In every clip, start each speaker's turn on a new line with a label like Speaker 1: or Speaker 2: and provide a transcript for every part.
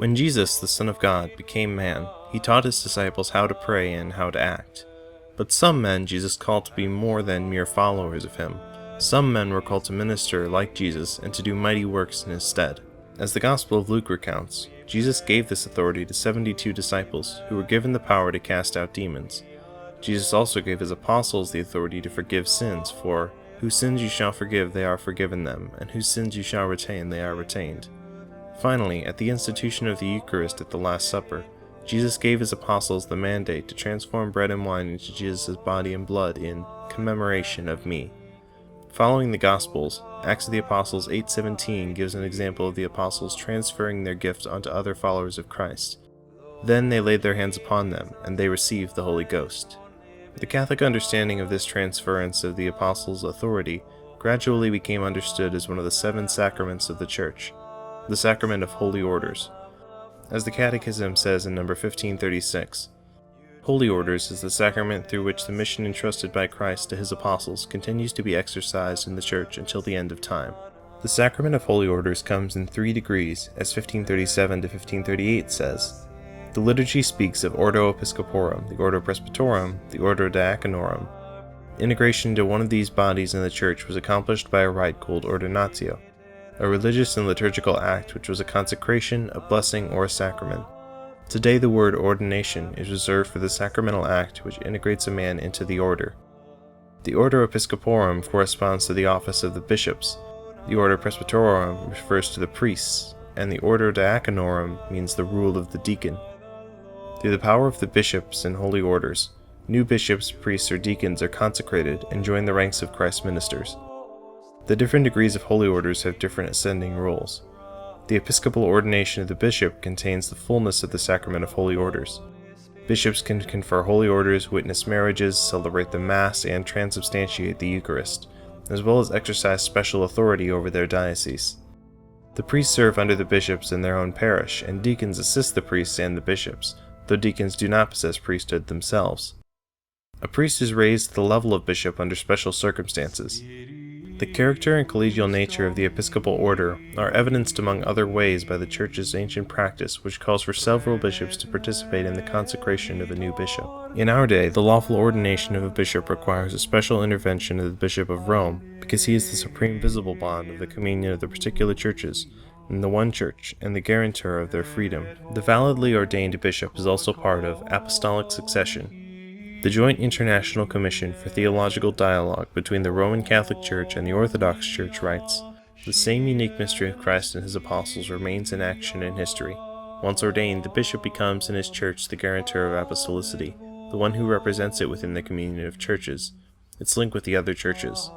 Speaker 1: When Jesus, the Son of God, became man, he taught his disciples how to pray and how to act. But some men Jesus called to be more than mere followers of him. Some men were called to minister like Jesus and to do mighty works in his stead. As the Gospel of Luke recounts, Jesus gave this authority to 72 disciples who were given the power to cast out demons. Jesus also gave his apostles the authority to forgive sins, for whose sins you shall forgive, they are forgiven them, and whose sins you shall retain, they are retained. Finally, at the institution of the Eucharist at the Last Supper, Jesus gave his apostles the mandate to transform bread and wine into Jesus' body and blood in commemoration of me. Following the Gospels, Acts of the Apostles 8:17 gives an example of the apostles transferring their gifts onto other followers of Christ. Then they laid their hands upon them, and they received the Holy Ghost. The Catholic understanding of this transference of the apostles' authority gradually became understood as one of the 7 sacraments of the Church, the sacrament of holy orders. As the Catechism says in number 1536, Holy orders is the sacrament through which the mission entrusted by Christ to his apostles continues to be exercised in the Church until the end of time. The sacrament of holy orders comes in 3 degrees, as 1537 to 1538 says. The liturgy speaks of Ordo Episcoporum, the Ordo Presbyterorum, the Ordo Diaconorum. Integration into one of these bodies in the Church was accomplished by a rite called Ordinatio, a religious and liturgical act which was a consecration, a blessing, or a sacrament. Today the word ordination is reserved for the sacramental act which integrates a man into the order. The Ordo Episcoporum corresponds to the office of the bishops, the Ordo Presbyterorum refers to the priests, and the Ordo Diaconorum means the rule of the deacon. Through the power of the bishops and holy orders, new bishops, priests, or deacons are consecrated and join the ranks of Christ's ministers. The different degrees of holy orders have different ascending rules. The episcopal ordination of the bishop contains the fullness of the sacrament of holy orders. Bishops can confer holy orders, witness marriages, celebrate the Mass, and transubstantiate the Eucharist, as well as exercise special authority over their diocese. The priests serve under the bishops in their own parish, and deacons assist the priests and the bishops, though deacons do not possess priesthood themselves. A priest is raised to the level of bishop under special circumstances. The character and collegial nature of the episcopal order are evidenced among other ways by the Church's ancient practice, which calls for several bishops to participate in the consecration of a new bishop. In our day, the lawful ordination of a bishop requires a special intervention of the Bishop of Rome, because he is the supreme visible bond of the communion of the particular churches in the one Church and the guarantor of their freedom. The validly ordained bishop is also part of Apostolic Succession, the joint international commission for theological dialogue between the Roman Catholic Church and the Orthodox Church writes, "The same unique mystery of Christ and his apostles remains in action in history. Once ordained, the bishop becomes in his church the guarantor of apostolicity, the one who represents it within the communion of churches, its link with the other churches.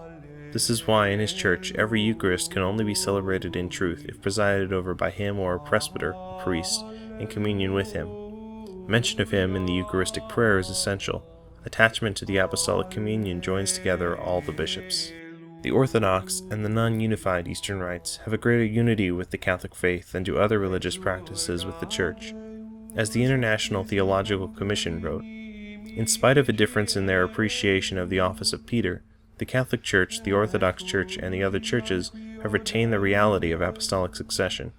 Speaker 1: This is why in his church every Eucharist can only be celebrated in truth if presided over by him or a presbyter, a priest, in communion with him. Mention of him in the Eucharistic prayer is essential. Attachment to the Apostolic Communion joins together all the bishops." The Orthodox and the non-unified Eastern rites have a greater unity with the Catholic faith than do other religious practices with the Church. As the International Theological Commission wrote, in spite of a difference in their appreciation of the office of Peter, the Catholic Church, the Orthodox Church, and the other churches have retained the reality of apostolic succession.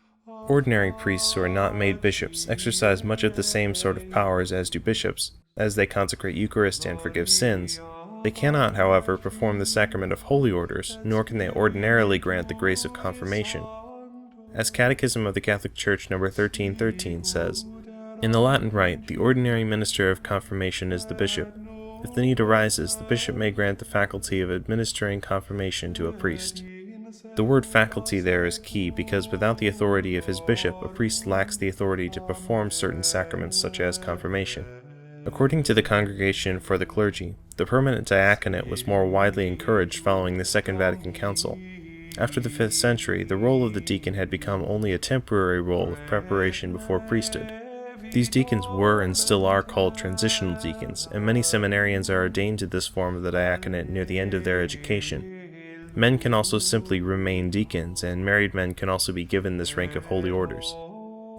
Speaker 1: Ordinary priests who are not made bishops exercise much of the same sort of powers as do bishops, as they consecrate Eucharist and forgive sins. They cannot, however, perform the sacrament of holy orders, nor can they ordinarily grant the grace of confirmation. As Catechism of the Catholic Church number 1313 says, "In the Latin rite, the ordinary minister of confirmation is the bishop. If the need arises, the bishop may grant the faculty of administering confirmation to a priest." The word faculty there is key because without the authority of his bishop, a priest lacks the authority to perform certain sacraments such as confirmation. According to the Congregation for the Clergy, the permanent diaconate was more widely encouraged following the Second Vatican Council. After the 5th century, the role of the deacon had become only a temporary role of preparation before priesthood. These deacons were and still are called transitional deacons, and many seminarians are ordained to this form of the diaconate near the end of their education. Men can also simply remain deacons, and married men can also be given this rank of holy orders.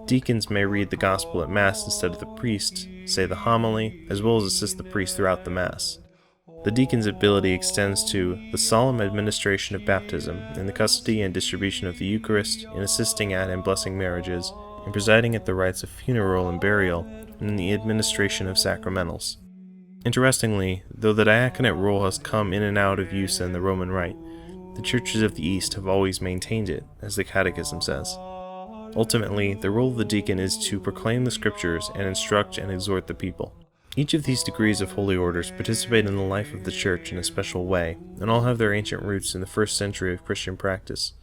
Speaker 1: Deacons may read the Gospel at Mass instead of the priest, say the homily, as well as assist the priest throughout the Mass. The deacon's ability extends to the solemn administration of baptism, in the custody and distribution of the Eucharist, in assisting at and blessing marriages, in presiding at the rites of funeral and burial, and in the administration of sacramentals. Interestingly, though the diaconate role has come in and out of use in the Roman Rite, the churches of the East have always maintained it, as the Catechism says. Ultimately, the role of the deacon is to proclaim the scriptures and instruct and exhort the people. Each of these degrees of holy orders participate in the life of the church in a special way, and all have their ancient roots in the first century of Christian practice.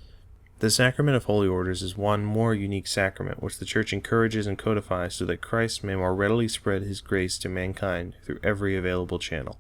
Speaker 1: The sacrament of holy orders is one more unique sacrament which the church encourages and codifies so that Christ may more readily spread his grace to mankind through every available channel.